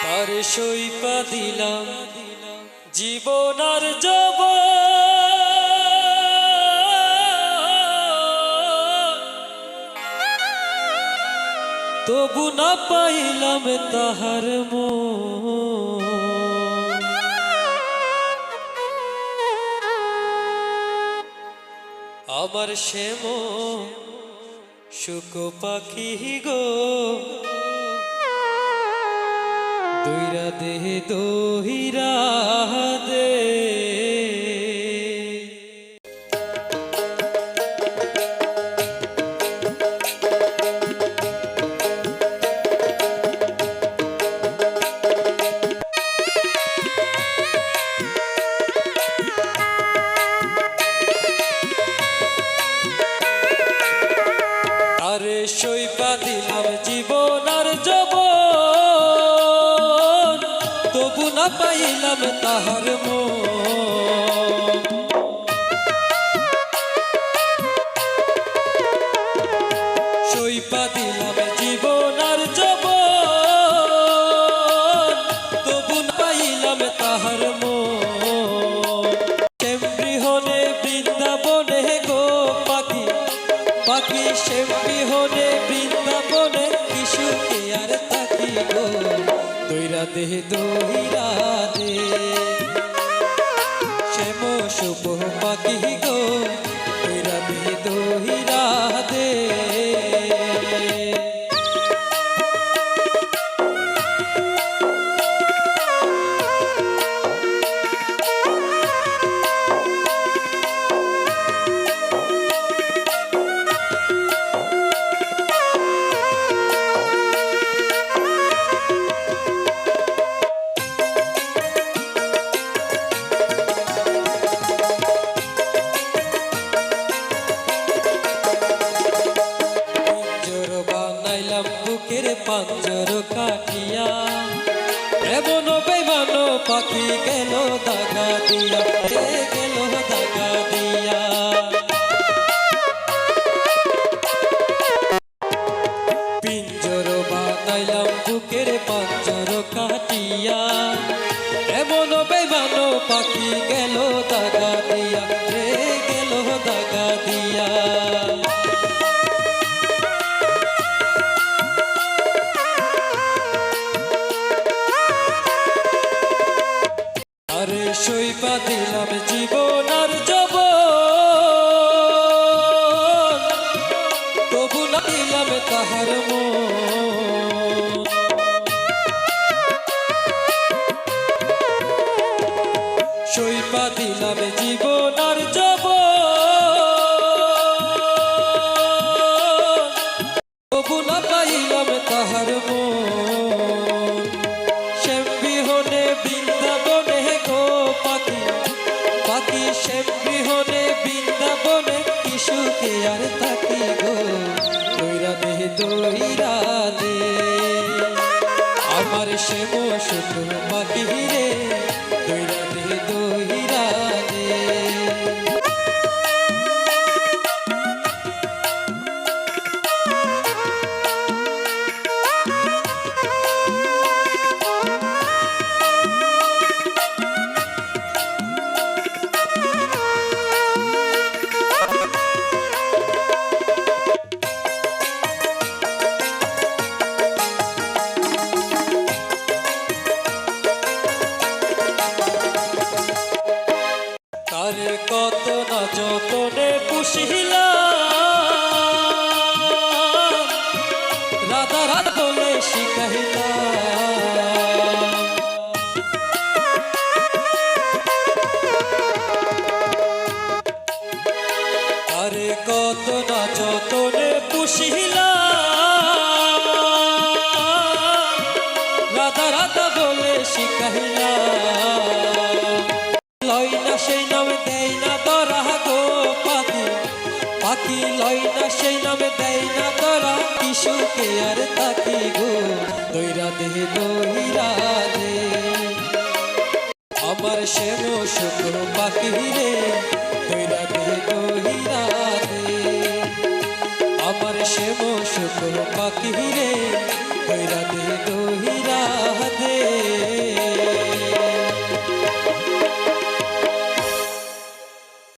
তার সইপা দিলাম জীবন আর যাব তবু না পাইলাম তাহার মন। আমার শ্যাম শুক পাখি গো দইরা দেহ দহিরা দে আরে সইপা দিলাম জীবন আর যৌবন তবু না পাইলাম তাহার মন। সইপা দিলাম জীবন আর যৌবন তবু না পাইলাম তাহার মন। কেমরি হলে বৃন্দাবনে গো পাখি পাখি শ্যামী হলে বৃন্দাবনে কিশুকে আর তাকি গো দইরা দেহ দহিরা দে শ্যাম শুভ পাখি গো দইরা দেহ দহিরা দে। বুকের পাঞ্জর কাটিয়া এমন বেমানো পাখি গেল দাগা দিয়া গেল দাগা দিয়া। পিঞ্জর বানাইলাম বুকের পাঞ্জর কাটিয়া এমন বেমানো পাখি গেল দাগা দিয়া গেল দাগা দিয়া। আরে সইপা দিলাম জীবন আর যৌবন তবু না দিলাম তাহার মন। সইপা দিলাম জীবন আর যৌবন তবু না পাইলাম তাহার মন। শ্যামী হলে বৃন্দাবনে গো পাখি পাখি শ্যামী হলে বৃন্দাবনে কিশুকে আর তাকি গো দইরা দেহ দহিরা দে আমার শ্যাম শুভ পাখি রে দইরা দেহ দহিরা দে। তারে কত না যতনে পুষিলাম রাধা রাধা বলে শিখাইলাম। তারে কত না যতনে পুষিলাম রাধা রাধা বলে শিখাইলাম। লয় না সেই নামে দেয় না ধরা গো পাখি পাখি লয় না সেই নামে দেয় না ধরা কিশুকে আর তাকি গো দইরা দেহ দহিরা দে আমার শ্যাম শুক পাখি রে দইরা দেহ দহিরা দে আমার শ্যাম শুক পাখি রে দইরা দেহ